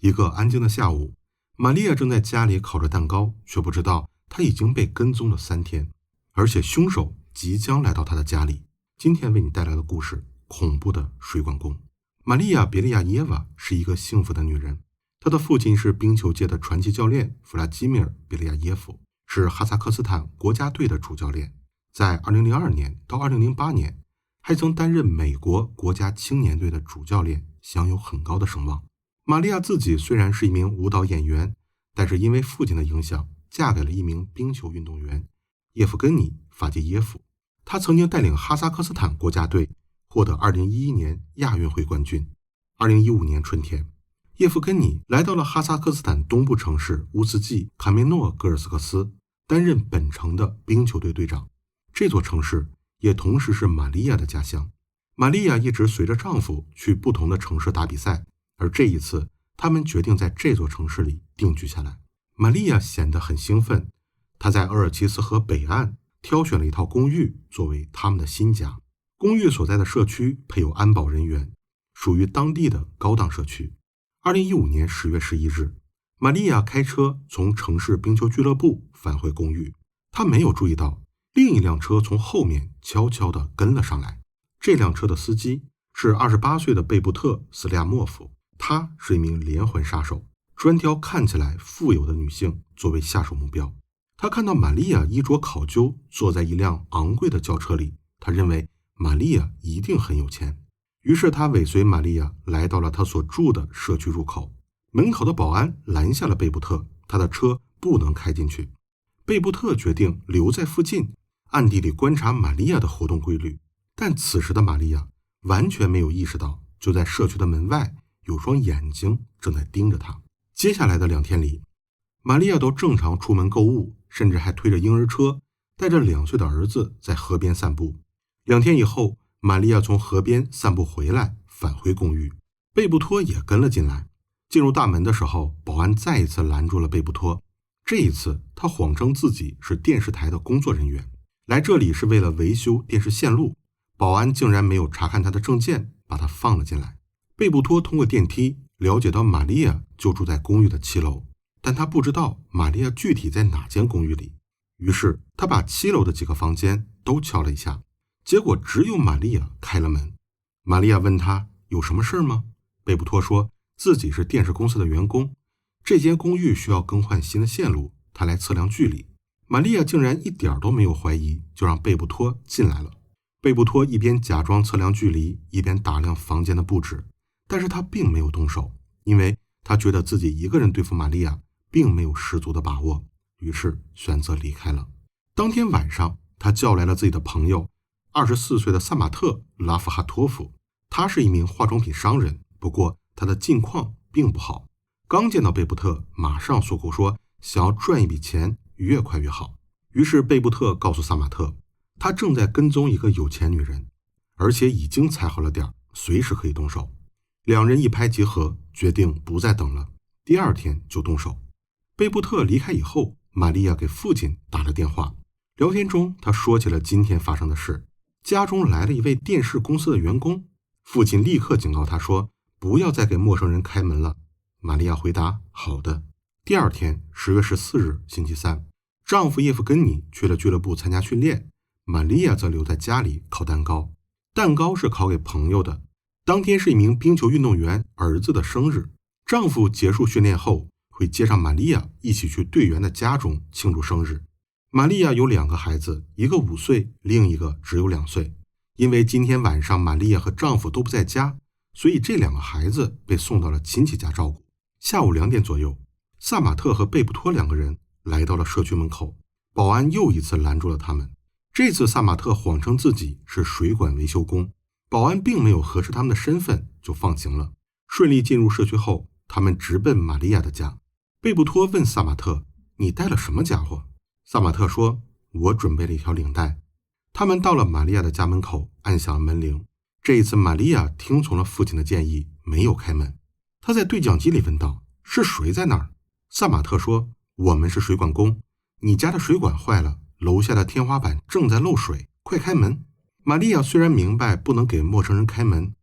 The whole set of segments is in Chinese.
一个安静的下午，玛利亚正在家里烤着蛋糕，却不知道她已经被跟踪了3天，而且凶手即将来到她的家里。今天为你带来的故事：恐怖的水管工。玛利亚·别利亚耶娃是一个幸福的女人，她的父亲是冰球界的传奇教练弗拉基米尔·别利亚耶夫，是哈萨克斯坦国家队的主教练，在2002年到2008年还曾担任美国国家青年队的主教练，享有很高的声望。玛利亚自己虽然是一名舞蹈演员，但是因为父亲的影响，嫁给了一名冰球运动员叶夫根尼·法杰耶夫。他曾经带领哈萨克斯坦国家队获得2011年亚运会冠军。2015年春天，叶夫根尼来到了哈萨克斯坦东部城市乌斯季卡梅诺戈尔斯克斯，担任本城的冰球队队长。这座城市也同时是玛利亚的家乡。玛利亚一直随着丈夫去不同的城市打比赛，而这一次他们决定在这座城市里定居下来。玛利亚显得很兴奋，她在鄂尔齐斯河北岸挑选了一套公寓作为他们的新家。公寓所在的社区配有安保人员，属于当地的高档社区。2015年10月11日，玛利亚开车从城市冰球俱乐部返回公寓，她没有注意到另一辆车从后面悄悄地跟了上来。这辆车的司机是28岁的贝布特·斯利亚莫夫，他是一名连环杀手，专挑看起来富有的女性作为下手目标。他看到玛利亚衣着考究，坐在一辆昂贵的轿车里，他认为玛利亚一定很有钱，于是他尾随玛利亚来到了他所住的社区入口。门口的保安拦下了贝布特，他的车不能开进去。贝布特决定留在附近，暗地里观察玛利亚的活动规律。但此时的玛利亚完全没有意识到，就在社区的门外有双眼睛正在盯着她。接下来的2天里，玛利亚都正常出门购物，甚至还推着婴儿车，带着2岁的儿子在河边散步。2天以后，玛利亚从河边散步回来，返回公寓，贝布托也跟了进来。进入大门的时候，保安再一次拦住了贝布托。这一次他谎称自己是电视台的工作人员，来这里是为了维修电视线路。保安竟然没有查看他的证件，把他放了进来。贝布托通过电梯了解到玛利亚就住在公寓的7楼，但他不知道玛利亚具体在哪间公寓里。于是他把7楼的几个房间都敲了一下，结果只有玛利亚开了门。玛利亚问他有什么事吗？贝布托说自己是电视公司的员工，这间公寓需要更换新的线路，他来测量距离。玛利亚竟然一点都没有怀疑，就让贝布托进来了。贝布托一边假装测量距离，一边打量房间的布置，但是他并没有动手，因为他觉得自己一个人对付玛利亚并没有十足的把握，于是选择离开了。当天晚上，他叫来了自己的朋友24岁的萨马特·拉夫哈托夫，他是一名化妆品商人，不过他的境况并不好。刚见到贝布特，马上诉苦说想要赚一笔钱，越快越好。于是贝布特告诉萨马特，他正在跟踪一个有钱女人，而且已经踩好了点，随时可以动手。2人一拍即合，决定不再等了，第2天就动手。贝布特离开以后，玛利亚给父亲打了电话。聊天中，他说起了今天发生的事。家中来了一位电视公司的员工，父亲立刻警告他说不要再给陌生人开门了。玛利亚回答好的。第2天10月14日星期三，丈夫叶夫根尼去了俱乐部参加训练，玛利亚则留在家里烤蛋糕。蛋糕是烤给朋友的。当天是一名冰球运动员儿子的生日，丈夫结束训练后会接上玛利亚一起去队员的家中庆祝生日。玛利亚有2个孩子，一个5岁，另一个只有2岁。因为今天晚上玛利亚和丈夫都不在家，所以这2个孩子被送到了亲戚家照顾。下午2点左右，萨马特和贝布托2个人来到了社区门口，保安又一次拦住了他们。这次萨马特谎称自己是水管维修工，保安并没有核实他们的身份，就放行了。顺利进入社区后，他们直奔玛利亚的家。贝布托问萨马特，你带了什么家伙？萨马特说，我准备了一条领带。他们到了玛利亚的家门口，按响了门铃。这一次玛利亚听从了父亲的建议，没有开门。他在对讲机里问道，是谁在那儿？萨马特说，我们是水管工，你家的水管坏了，楼下的天花板正在漏水，快开门。玛利亚虽然明白不能给陌生人开门，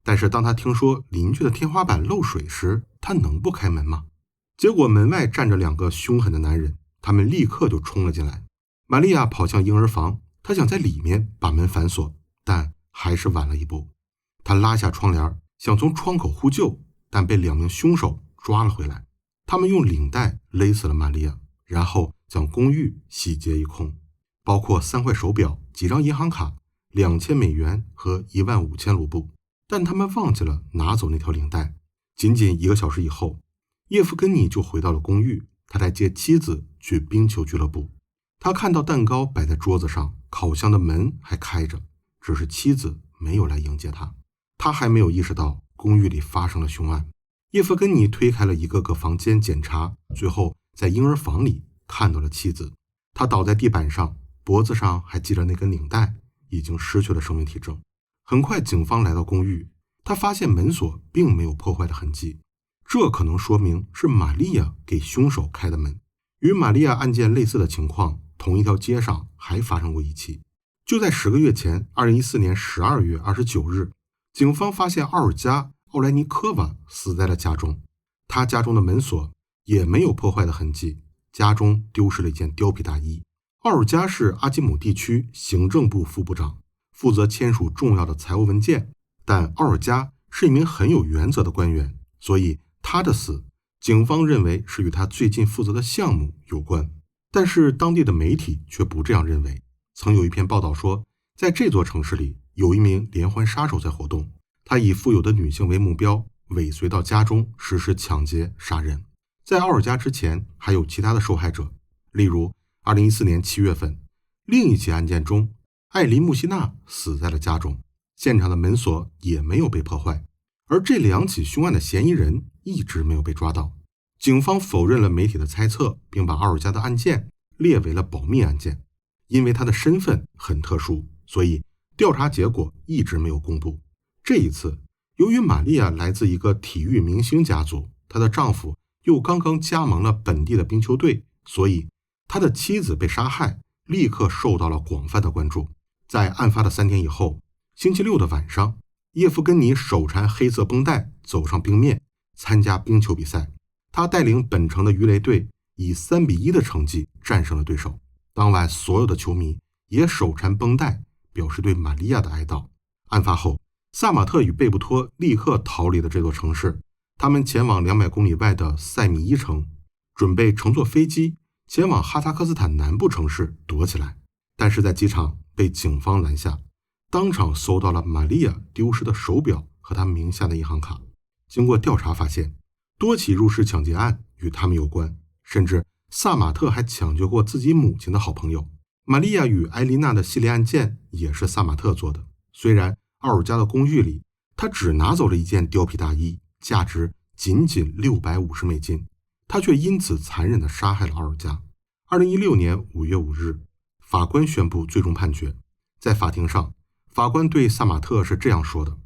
但是当他听说邻居的天花板漏水时，他能不开门吗？结果门外站着2个凶狠的男人，他们立刻就冲了进来。玛利亚跑向婴儿房，她想在里面把门反锁，但还是晚了一步。她拉下窗帘，想从窗口呼救，但被2名凶手抓了回来。他们用领带勒死了玛利亚，然后将公寓洗劫一空，包括3块手表、几张银行卡、2000美元和15000卢布。但他们忘记了拿走那条领带。仅仅1个小时以后，叶夫根尼就回到了公寓，他在接妻子去冰球俱乐部。他看到蛋糕摆在桌子上，烤箱的门还开着，只是妻子没有来迎接他。他还没有意识到公寓里发生了凶案。叶夫根尼推开了一个个房间检查，最后在婴儿房里看到了妻子。他倒在地板上，脖子上还系着那根领带，已经失去了生命体征。很快警方来到公寓，他发现门锁并没有破坏的痕迹，这可能说明是玛利亚给凶手开的门。与玛利亚案件类似的情况，同一条街上还发生过一起。就在10个月前，2014年12月29日，警方发现奥尔加·奥莱尼科娃死在了家中，他家中的门锁也没有破坏的痕迹，家中丢失了一件貂皮大衣。奥尔加是阿基姆地区行政部副部长，负责签署重要的财务文件，但奥尔加是一名很有原则的官员，所以他的死，警方认为是与他最近负责的项目有关。但是当地的媒体却不这样认为。曾有一篇报道说，在这座城市里有一名连环杀手在活动，他以富有的女性为目标，尾随到家中实施抢劫杀人。在奥尔加之前还有其他的受害者，例如2014年7月份，另一起案件中，艾琳·穆西娜死在了家中，现场的门锁也没有被破坏，而这2起凶案的嫌疑人一直没有被抓到。警方否认了媒体的猜测，并把奥尔加的案件列为了保密案件。因为他的身份很特殊，所以调查结果一直没有公布。这一次，由于玛利亚来自一个体育明星家族，她的丈夫又刚刚加盟了本地的冰球队，所以她的妻子被杀害，立刻受到了广泛的关注。在案发的3天以后，星期6的晚上，叶夫根尼手缠黑色绷带走上冰面参加冰球比赛，他带领本城的鱼雷队以3-1的成绩战胜了对手。当晚，所有的球迷也手缠绷带，表示对玛利亚的哀悼。案发后，萨马特与贝布托立刻逃离了这座城市，他们前往200公里外的塞米伊城，准备乘坐飞机前往哈萨克斯坦南部城市躲起来。但是在机场被警方拦下，当场搜到了玛利亚丢失的手表和她名下的银行卡。经过调查发现，多起入室抢劫案与他们有关，甚至萨马特还抢救过自己母亲的好朋友。玛利亚与埃琳娜的系列案件也是萨马特做的。虽然奥尔加的公寓里他只拿走了一件貂皮大衣，价值仅650美金，他却因此残忍地杀害了奥尔加。2016年5月5日，法官宣布最终判决。在法庭上，法官对萨马特是这样说的：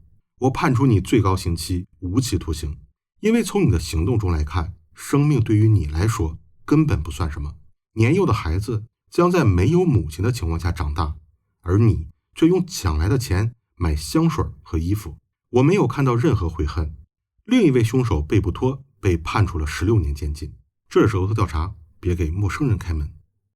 我判处你最高刑期无期徒刑，因为从你的行动中来看，生命对于你来说根本不算什么。年幼的孩子将在没有母亲的情况下长大，而你却用抢来的钱买香水和衣服。我没有看到任何悔恨。另一位凶手贝布托被判处了16年监禁。这是额头调查，别给陌生人开门。